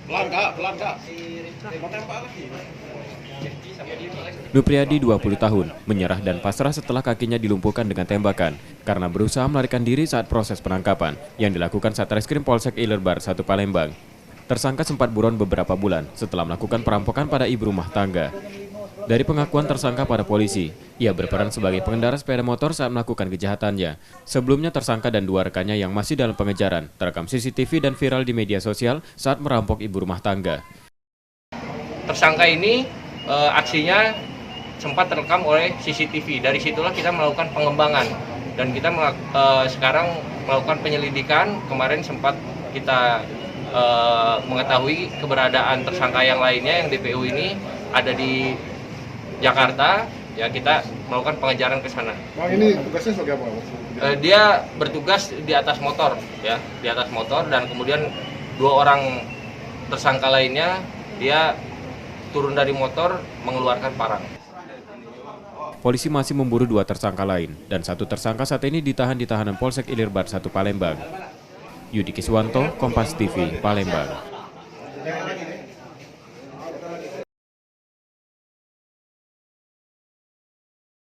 Pelan kak. Mau tembak lagi. Dupriadi 20 tahun menyerah dan pasrah setelah kakinya dilumpuhkan dengan tembakan karena berusaha melarikan diri saat proses penangkapan yang dilakukan Satreskrim Polsek Ilerbar 1 Palembang. Tersangka sempat buron beberapa bulan setelah melakukan perampokan pada ibu rumah tangga. Dari pengakuan tersangka pada polisi, ia berperan sebagai pengendara sepeda motor saat melakukan kejahatannya. Sebelumnya tersangka dan 2 rekannya yang masih dalam pengejaran terekam CCTV dan viral di media sosial saat merampok ibu rumah tangga. Tersangka ini aksinya sempat terekam oleh CCTV. Dari situlah kita melakukan pengembangan dan kita sekarang melakukan penyelidikan. Kemarin sempat kita mengetahui keberadaan tersangka yang lainnya yang DPO ini ada di Jakarta. Ya, kita melakukan pengejaran ke sana. Bang, ini tugasnya sebagai apa? Dia bertugas di atas motor, ya, di atas motor, dan kemudian 2 orang tersangka lainnya dia turun dari motor mengeluarkan parang. Polisi masih memburu 2 tersangka lain dan 1 tersangka saat ini ditahan di tahanan Polsek Ilerbar 1 Palembang. Yudi Kiswanto, Kompas TV, Palembang.